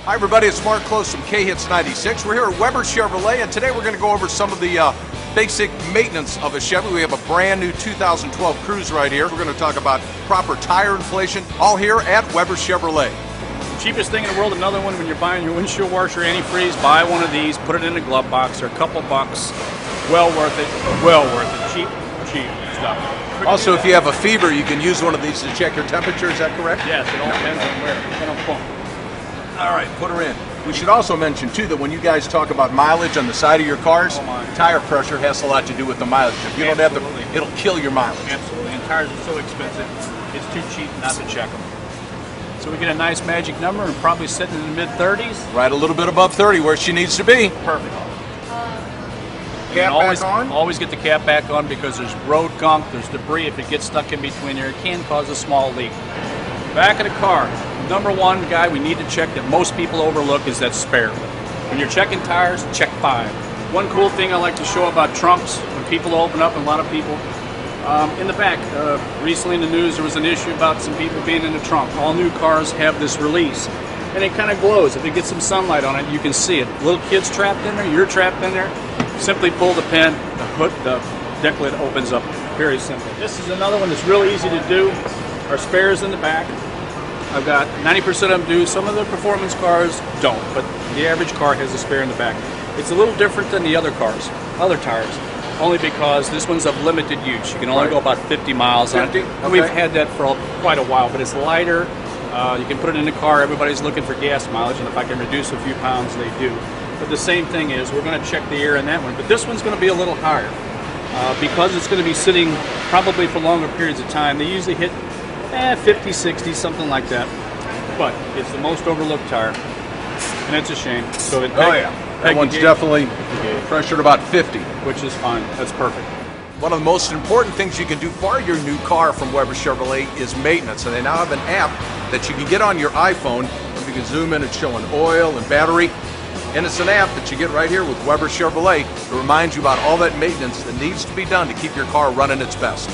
Hi everybody, it's Mark Klose from K-Hits 96. We're here at Weber Chevrolet, and today we're going to go over some of the basic maintenance of a Chevy. We have a brand new 2012 Cruze right here. We're going to talk about proper tire inflation, all here at Weber Chevrolet. The cheapest thing in the world, another one, when you're buying your windshield washer antifreeze, buy one of these, put it in a glove box. They're a couple bucks. Well worth it. Well worth it. Cheap stuff. Also, if you have a fever, you can use one of these to check your temperature. Is that correct? Yes, it all depends on where. Depends on pump. All right, put her in. We should also mention, too, that when you guys talk about mileage on the side of your cars, tire pressure has a lot to do with the mileage. If you don't have the, it'll kill your mileage. Absolutely, and tires are so expensive, it's too cheap not to check them. So we get a nice magic number and probably sitting in the mid-30s. Right a little bit above 30, where she needs to be. Perfect. Cap always, back on? Always get the cap back on because there's road gunk, there's debris. If it gets stuck in between there, it can cause a small leak. Back of the car, number one guy we need to check that most people overlook is that spare. When you're checking tires, check 5. One cool thing I like to show about trunks, when people open up, and a lot of people, in the back, recently in the news there was an issue about some people being in the trunk. All new cars have this release, and it kind of glows. If it gets some sunlight on it, you can see it. Little kids trapped in there, you're trapped in there, simply pull the pin, the hood, the deck lid opens up. Very simple. This is another one that's really easy to do. Our spares in the back. I've got 90% of them do. Some of the performance cars don't, but the average car has a spare in the back. It's a little different than the other cars, other tires, only because this one's of limited use. You can only go about 50 miles on it. Okay. We've had that for quite a while, but it's lighter. You can put it in the car. Everybody's looking for gas mileage, and if I can reduce a few pounds, they do. But the same thing is, we're going to check the air in that one, but this one's going to be a little higher. Because it's going to be sitting probably for longer periods of time. They usually hit 50, 60, something like that. But it's the most overlooked tire, and it's a shame. So that one's definitely pressured about 50. Which is fine. That's perfect. One of the most important things you can do for your new car from Weber Chevrolet is maintenance. And they now have an app that you can get on your iPhone. You can zoom in, it's showing oil and battery. And it's an app that you get right here with Weber Chevrolet. It reminds you about all that maintenance that needs to be done to keep your car running its best.